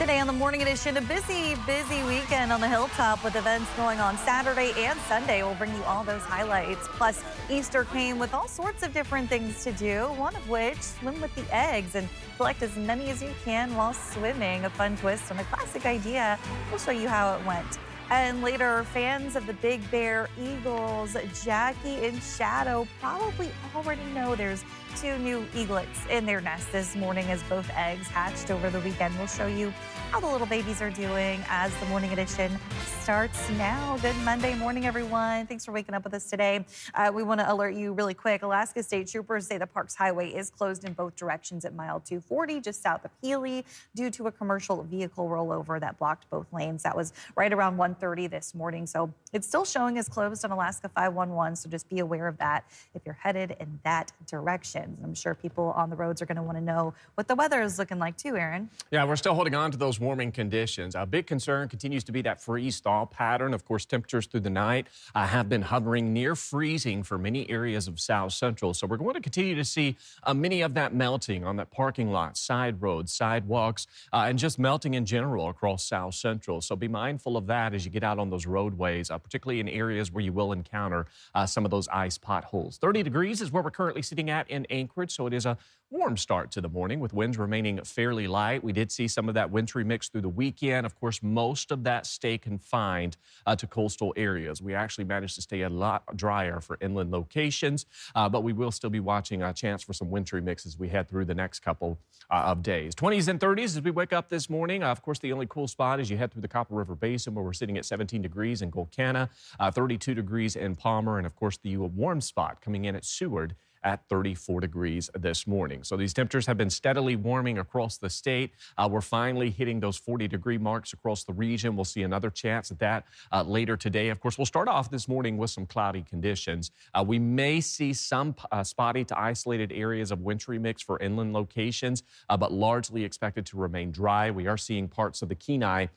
Today on the Morning Edition, a busy weekend on the hilltop with events going on Saturday and Sunday. We'll bring you all those highlights. Plus, Easter came with all sorts of different things to do, one of which, swim with the eggs and collect as many as you can while swimming. A fun twist on a classic idea. We'll show you how it went. And later, fans of the Big Bear Eagles, Jackie and Shadow, probably already know there's 2 new eaglets in their nest this morning as both eggs hatched over the weekend. We'll show you how the little babies are doing as the Morning Edition starts now. Good Monday morning, everyone. Thanks for waking up with us today. We want to alert you really quick. Alaska State Troopers say the Parks Highway is closed in both directions at mile 240 just south of Healy due to a commercial vehicle rollover that blocked both lanes. That was right around 1:30 this morning. So it's still showing as closed on Alaska 511. So just be aware of that if you're headed in that direction. I'm sure people on the roads are going to want to know what the weather is looking like too, Aaron. Yeah, we're still holding on to those warming conditions. A big concern continues to be that freeze-thaw pattern. Of course, temperatures through the night have been hovering near freezing for many areas of South Central. So we're going to continue to see many of that melting on that parking lot, side roads, sidewalks, and just melting in general across South Central. So be mindful of that as you get out on those roadways, particularly in areas where you will encounter some of those ice potholes. 30 degrees is where we're currently sitting at in Anchorage, so it is a warm start to the morning with winds remaining fairly light. We did see some of that wintry mix through the weekend. Of course, most of that stay confined to coastal areas. We actually managed to stay a lot drier for inland locations, but we will still be watching a chance for some wintry mix as we head through the next couple of days. 20s and 30s as we wake up this morning. Of course, the only cool spot is you head through the Copper River Basin where we're sitting at 17 degrees in Golcana, 32 degrees in Palmer, and of course the warm spot coming in at Seward at 34 degrees this morning. So these temperatures have been steadily warming across the state. We're finally hitting those 40-degree marks across the region. We'll see another chance at that later today. Of course, we'll start off this morning with some cloudy conditions. We may see some spotty to isolated areas of wintry mix for inland locations, but largely expected to remain dry. We are seeing parts of the Kenai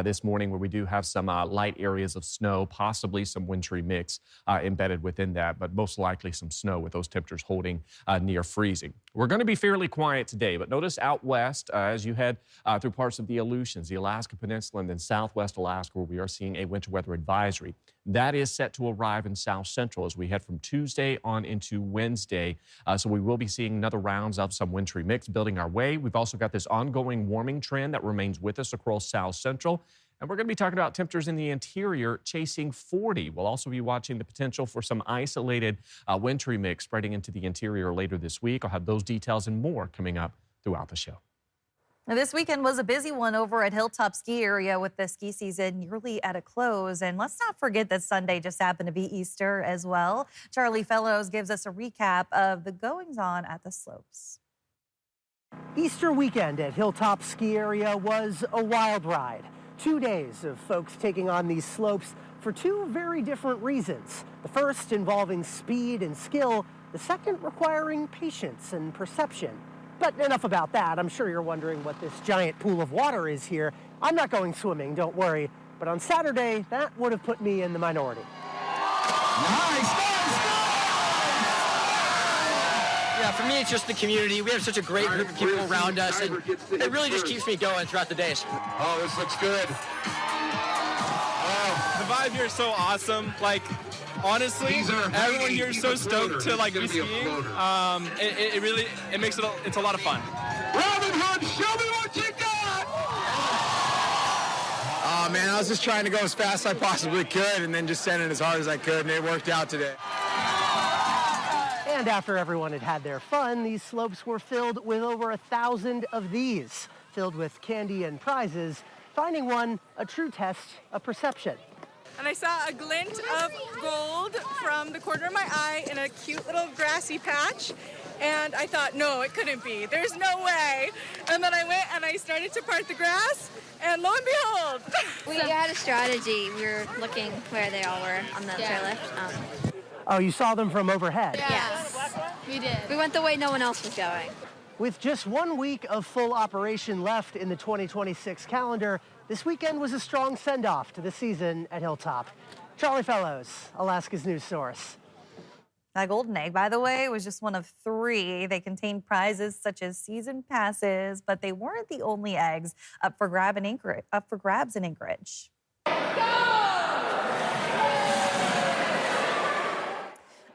this morning where we do have some light areas of snow, possibly some wintry mix embedded within that, but most likely some snow with those temperatures holding near freezing. We're going to be fairly quiet today, but notice out west as you head through parts of the Aleutians, the Alaska Peninsula, and then southwest Alaska where we are seeing a winter weather advisory. That is set to arrive in South Central as we head from Tuesday on into Wednesday. So we will be seeing another rounds of some wintry mix building our way. We've also got this ongoing warming trend that remains with us across South Central. And we're going to be talking about temperatures in the interior chasing 40. We'll also be watching the potential for some isolated wintry mix spreading into the interior later this week. I'll have those details and more coming up throughout the show. Now, this weekend was a busy one over at Hilltop Ski Area with the ski season nearly at a close. And let's not forget that Sunday just happened to be Easter as well. Charlie Fellows gives us a recap of the goings-on at the slopes. Easter weekend at Hilltop Ski Area was a wild ride. 2 days of folks taking on these slopes for 2 very different reasons. The first involving speed and skill, the second requiring patience and perception. But enough about that. I'm sure you're wondering what this giant pool of water is here. I'm not going swimming, don't worry. But on Saturday, that would have put me in the minority. Nice! Yeah, for me, it's just the community. We have such a great group of people around us, and it really just keeps me going throughout the days. Oh, this looks good. The vibe here is so awesome. Like, honestly, everyone here is so stoked to like be skiing. It makes it's a lot of fun. Robin Hood, show me what you got! Oh man, I was just trying to go as fast as I possibly could, and then just sending as hard as I could, and it worked out today. And after everyone had had their fun, these slopes were filled with over 1,000 of these, filled with candy and prizes, finding one a true test of perception. And I saw a glint of gold from the corner of my eye in a cute little grassy patch. And I thought, no, it couldn't be. There's no way. And then I went and I started to part the grass, and lo and behold. We had a strategy. We were looking where they all were on the chairlift. Oh, you saw them from overhead? Yes, we did. We went the way no one else was going. With just 1 week of full operation left in the 2026 calendar, this weekend was a strong send-off to the season at Hilltop. Charlie Fellows, Alaska's news source. That golden egg, by the way, was just one of 3. They contained prizes such as season passes, but they weren't the only eggs up for grabs in Anchorage.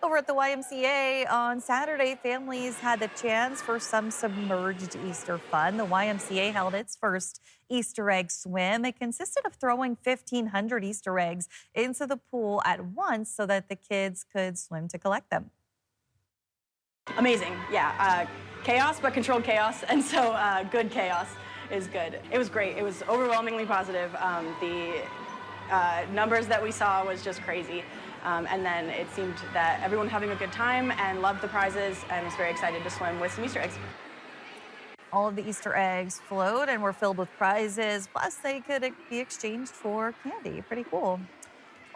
Over at the YMCA on Saturday, families had the chance for some submerged Easter fun. The YMCA held its first Easter egg swim. It consisted of throwing 1,500 Easter eggs into the pool at once so that the kids could swim to collect them. Amazing, yeah. Chaos, but controlled chaos, and so good chaos is good. It was great. It was overwhelmingly positive. The numbers that we saw was just crazy. And then it seemed that everyone having a good time and loved the prizes and was very excited to swim with some Easter eggs. All of the Easter eggs flowed and were filled with prizes, plus they could be exchanged for candy. Pretty cool.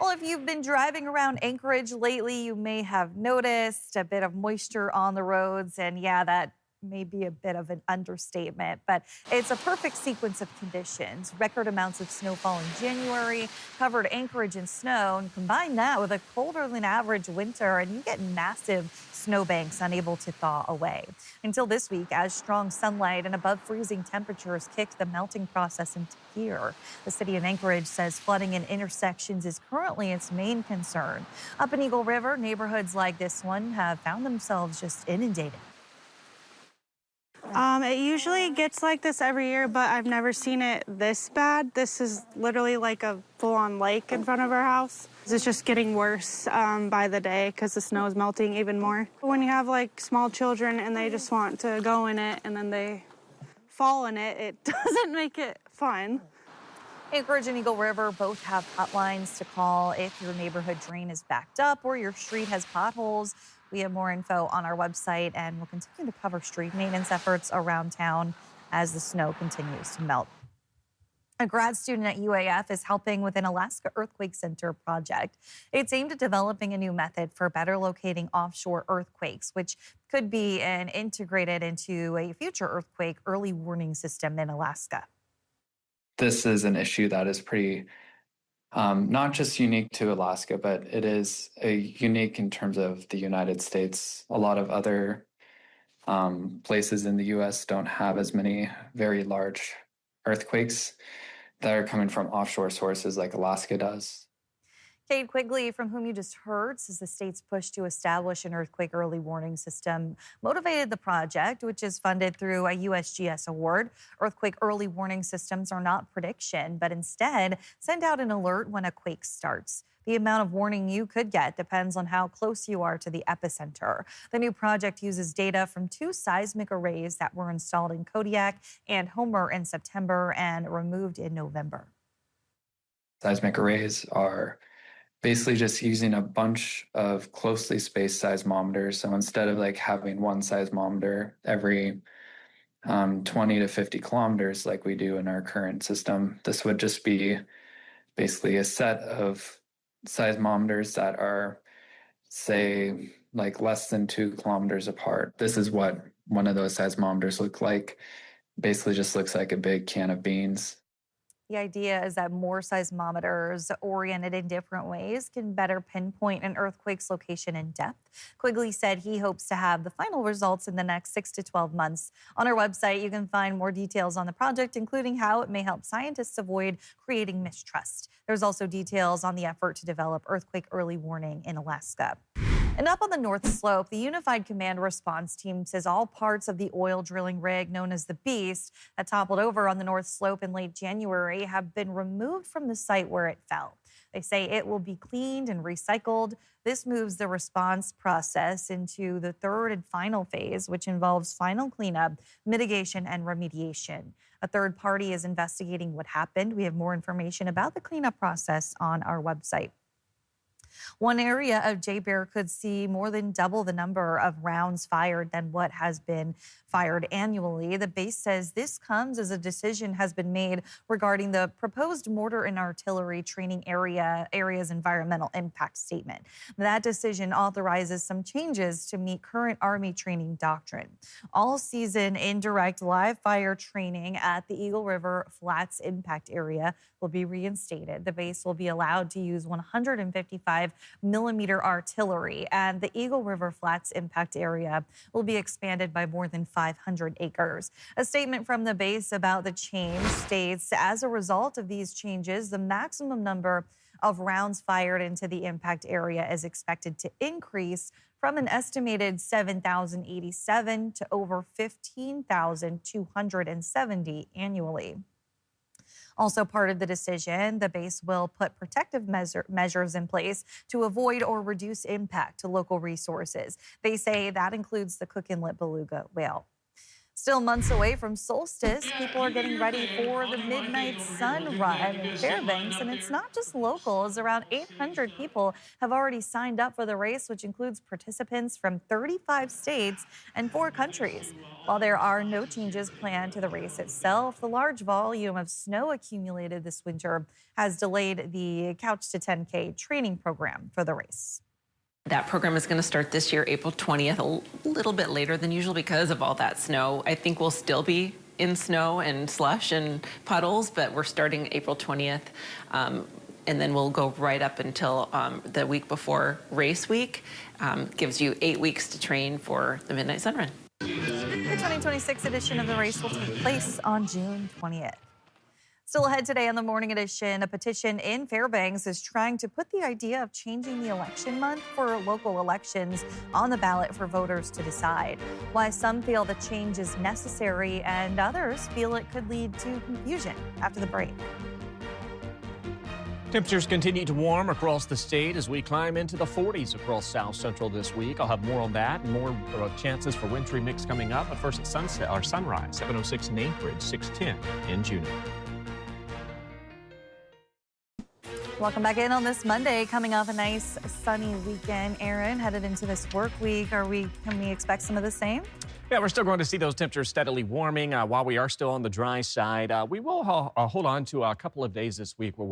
Well, if you've been driving around Anchorage lately, you may have noticed a bit of moisture on the roads. And yeah, that may be a bit of an understatement, but it's a perfect sequence of conditions. Record amounts of snowfall in January covered Anchorage in snow, and combine that with a colder than average winter, and you get massive snowbanks unable to thaw away. Until this week, as strong sunlight and above freezing temperatures kicked the melting process into gear. The city of Anchorage says flooding in intersections is currently its main concern. Up in Eagle River, neighborhoods like this one have found themselves just inundated. It usually gets like this every year, but I've never seen it this bad. This is literally like a full-on lake in front of our house. It's just getting worse by the day because the snow is melting even more. When you have like small children and they just want to go in it and then they fall in it, it doesn't make it fun. Anchorage and Eagle River both have hotlines to call if your neighborhood drain is backed up or your street has potholes. We have more info on our website, and we'll continue to cover street maintenance efforts around town as the snow continues to melt. A grad student at UAF is helping with an Alaska Earthquake Center project. It's aimed at developing a new method for better locating offshore earthquakes, which could be integrated into a future earthquake early warning system in Alaska. This is an issue that is pretty not just unique to Alaska, but it is unique in terms of the United States. A lot of other places in the U.S. don't have as many very large earthquakes that are coming from offshore sources like Alaska does. Kate Quigley, from whom you just heard, says the state's push to establish an earthquake early warning system motivated the project, which is funded through a USGS award. Earthquake early warning systems are not prediction, but instead send out an alert when a quake starts. The amount of warning you could get depends on how close you are to the epicenter. The new project uses data from 2 seismic arrays that were installed in Kodiak and Homer in September and removed in November. Seismic arrays are basically just using a bunch of closely spaced seismometers. So instead of like having one seismometer every 20 to 50 kilometers like we do in our current system, this would just be basically a set of seismometers that are, say, like less than 2 kilometers apart. This is what one of those seismometers look like. Basically just looks like a big can of beans. The idea is that more seismometers oriented in different ways can better pinpoint an earthquake's location and depth. Quigley said he hopes to have the final results in the next 6 to 12 months. On our website, you can find more details on the project, including how it may help scientists avoid creating mistrust. There's also details on the effort to develop earthquake early warning in Alaska. And up on the North Slope, the Unified Command Response Team says all parts of the oil drilling rig known as the Beast that toppled over on the North Slope in late January have been removed from the site where it fell. They say it will be cleaned and recycled. This moves the response process into the third and final phase, which involves final cleanup, mitigation, and remediation. A third party is investigating what happened. We have more information about the cleanup process on our website. One area of J-Bear could see more than double the number of rounds fired than what has been fired annually. The base says this comes as a decision has been made regarding the proposed mortar and artillery training area's environmental impact statement. That decision authorizes some changes to meet current Army training doctrine. All season indirect live fire training at the Eagle River Flats impact area will be reinstated. The base will be allowed to use 155 155mm artillery, and the Eagle River Flats impact area will be expanded by more than 500 acres. A statement from the base about the change states, as a result of these changes, the maximum number of rounds fired into the impact area is expected to increase from an estimated 7,087 to over 15,270 annually. Also part of the decision, the base will put protective measures in place to avoid or reduce impact to local resources. They say that includes the Cook Inlet beluga whale. Still months away from solstice, people are getting ready for the midnight sun run in Fairbanks, and it's not just locals. Around 800 people have already signed up for the race, which includes participants from 35 states and 4 countries. While there are no changes planned to the race itself, the large volume of snow accumulated this winter has delayed the Couch to 10K training program for the race. That program is going to start this year, April 20th, a little bit later than usual because of all that snow. I think we'll still be in snow and slush and puddles, but we're starting April 20th. And then we'll go right up until the week before race week. Gives you 8 weeks to train for the Midnight Sun Run. The 2026 edition of the race will take place on June 20th. Still ahead today on the morning edition, a petition in Fairbanks is trying to put the idea of changing the election month for local elections on the ballot for voters to decide. Why some feel the change is necessary and others feel it could lead to confusion. After the break. Temperatures continue to warm across the state as we climb into the 40s across South Central this week. I'll have more on that and more chances for wintry mix coming up. But first at sunset, our sunrise, 7:06 in Anchorage, 6:10 in Juneau. Welcome back in on this Monday, coming off a nice sunny weekend. Aaron, headed into this work week, can we expect some of the same? Yeah, we're still going to see those temperatures steadily warming. While we are still on the dry side, we will hold on to a couple of days this week where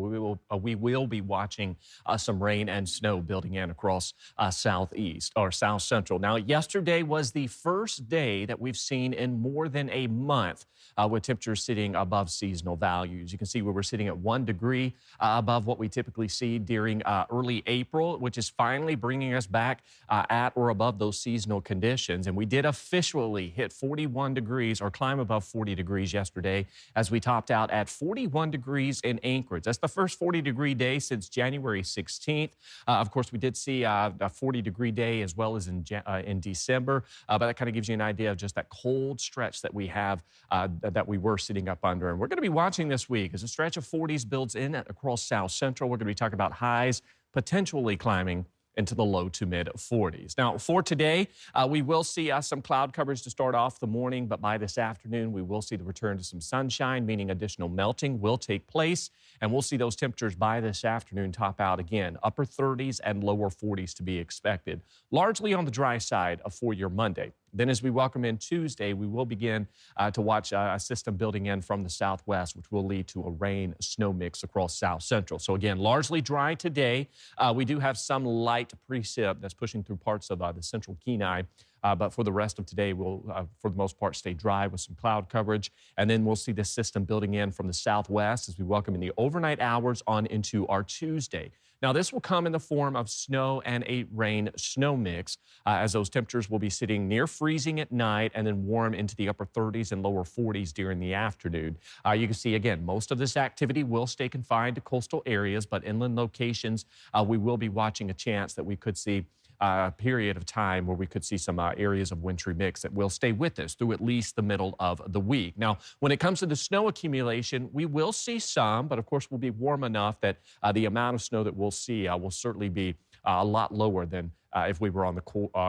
we will be watching some rain and snow building in across southeast or south central. Now, yesterday was the first day that we've seen in more than a month with temperatures sitting above seasonal values. You can see we were sitting at 1 degree above what we typically see during early April, which is finally bringing us back at or above those seasonal conditions. And we did officially hit 41 degrees or climb above 40 degrees yesterday as we topped out at 41 degrees in Anchorage. That's the first 40-degree day since January 16th. Of course, we did see a 40-degree day as well as in December, but that kind of gives you an idea of just that cold stretch that we have that we were sitting up under. And we're going to be watching this week as a stretch of 40s builds in across South Central. We're going to be talking about highs potentially climbing into the low to mid 40s. Now, for today, we will see some cloud coverage to start off the morning, but by this afternoon, we will see the return to some sunshine, meaning additional melting will take place, and we'll see those temperatures by this afternoon top out again, upper 30s and lower 40s to be expected, largely on the dry side for your Monday. Then as we welcome in Tuesday, we will begin to watch a system building in from the southwest, which will lead to a rain-snow mix across South Central. So again, largely dry today. We do have some light precip that's pushing through parts of the central Kenai. But for the rest of today, we'll, for the most part, stay dry with some cloud coverage. And then we'll see this system building in from the southwest as we welcome in the overnight hours on into our Tuesday. Now, this will come in the form of snow and a rain-snow mix as those temperatures will be sitting near freezing at night and then warm into the upper 30s and lower 40s during the afternoon. You can see, again, most of this activity will stay confined to coastal areas, but inland locations, we will be watching a chance that we could see a period of time where we could see some areas of wintry mix that will stay with us through at least the middle of the week. Now, when it comes to the snow accumulation, we will see some, but of course we'll be warm enough that the amount of snow that we'll see will certainly be a lot lower than if we were on the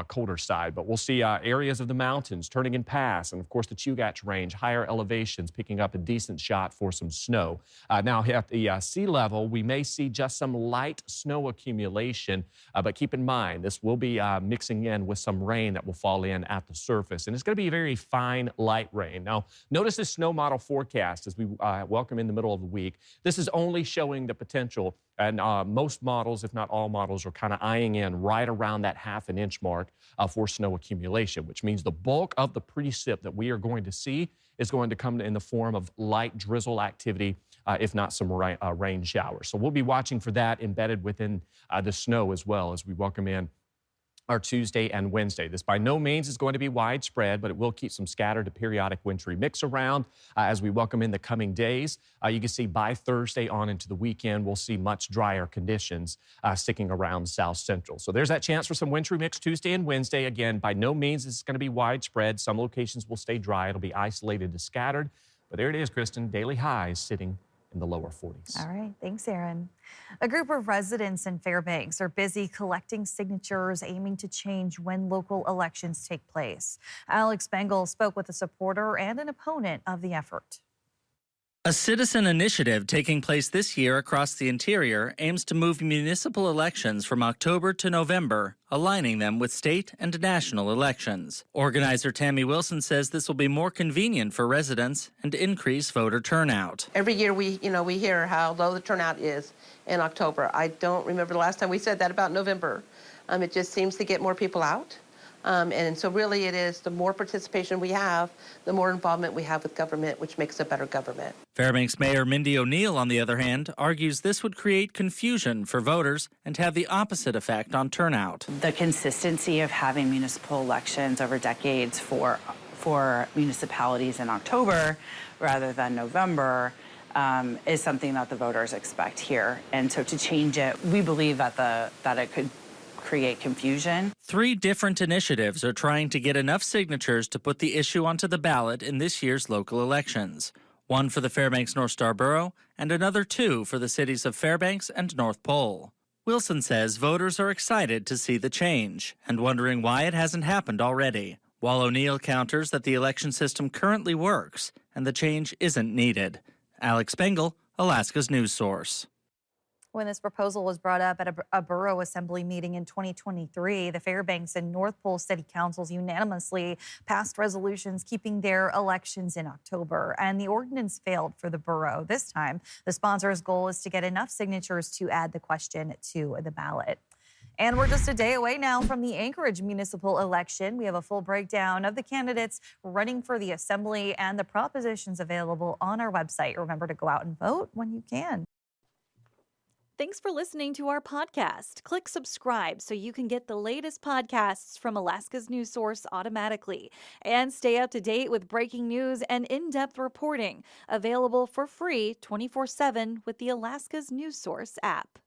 colder side. But we'll see areas of the mountains turning in pass, and of course the Chugach Range, higher elevations picking up a decent shot for some snow. Now at the sea level, we may see just some light snow accumulation, but keep in mind this will be mixing in with some rain that will fall in at the surface, and it's going to be a very fine light rain. Now notice this snow model forecast as we welcome in the middle of the week. This is only showing the potential, and most models, if not all models, are kind of eyeing in right around that ½ inch mark for snow accumulation, which means the bulk of the precip that we are going to see is going to come in the form of light drizzle activity, if not some rain showers. So we'll be watching for that embedded within the snow as well as we welcome in our Tuesday and Wednesday. This by no means is going to be widespread, but it will keep some scattered to periodic wintry mix around as we welcome in the coming days. You can see by Thursday on into the weekend, we'll see much drier conditions sticking around South Central. So there's that chance for some wintry mix Tuesday and Wednesday. Again, by no means is going to be widespread. Some locations will stay dry. It'll be isolated to scattered. But there it is, Kristen, daily highs sitting in the lower 40s. All right. Thanks, Aaron. A group of residents in Fairbanks are busy collecting signatures aiming to change when local elections take place. Alex Bengal spoke with a supporter and an opponent of the effort. A citizen initiative taking place this year across the interior aims to move municipal elections from October to November, aligning them with state and national elections. Organizer Tammy Wilson says this will be more convenient for residents and increase voter turnout. Every year we hear how low the turnout is in October. I don't remember the last time we said that about November. It just seems to get more people out. And so really it is the more participation we have, the more involvement we have with government, which makes a better government. Fairbanks Mayor Mindy O'Neill, on the other hand, argues this would create confusion for voters and have the opposite effect on turnout. The consistency of having municipal elections over decades for municipalities in October rather than November is something that the voters expect here. And so to change it, we believe that it could create confusion. 3 different initiatives are trying to get enough signatures to put the issue onto the ballot in this year's local elections. One for the Fairbanks North Star Borough and another 2 for the cities of Fairbanks and North Pole. Wilson says voters are excited to see the change and wondering why it hasn't happened already, while O'Neill counters that the election system currently works and the change isn't needed. Alex Bengal, Alaska's news source. When this proposal was brought up at a borough assembly meeting in 2023, the Fairbanks and North Pole City Councils unanimously passed resolutions keeping their elections in October, and the ordinance failed for the borough. This time, the sponsor's goal is to get enough signatures to add the question to the ballot. And we're just a day away now from the Anchorage municipal election. We have a full breakdown of the candidates running for the assembly and the propositions available on our website. Remember to go out and vote when you can. Thanks for listening to our podcast. Click subscribe so you can get the latest podcasts from Alaska's news source automatically. And stay up to date with breaking news and in-depth reporting. Available for free 24/7 with the Alaska's news source app.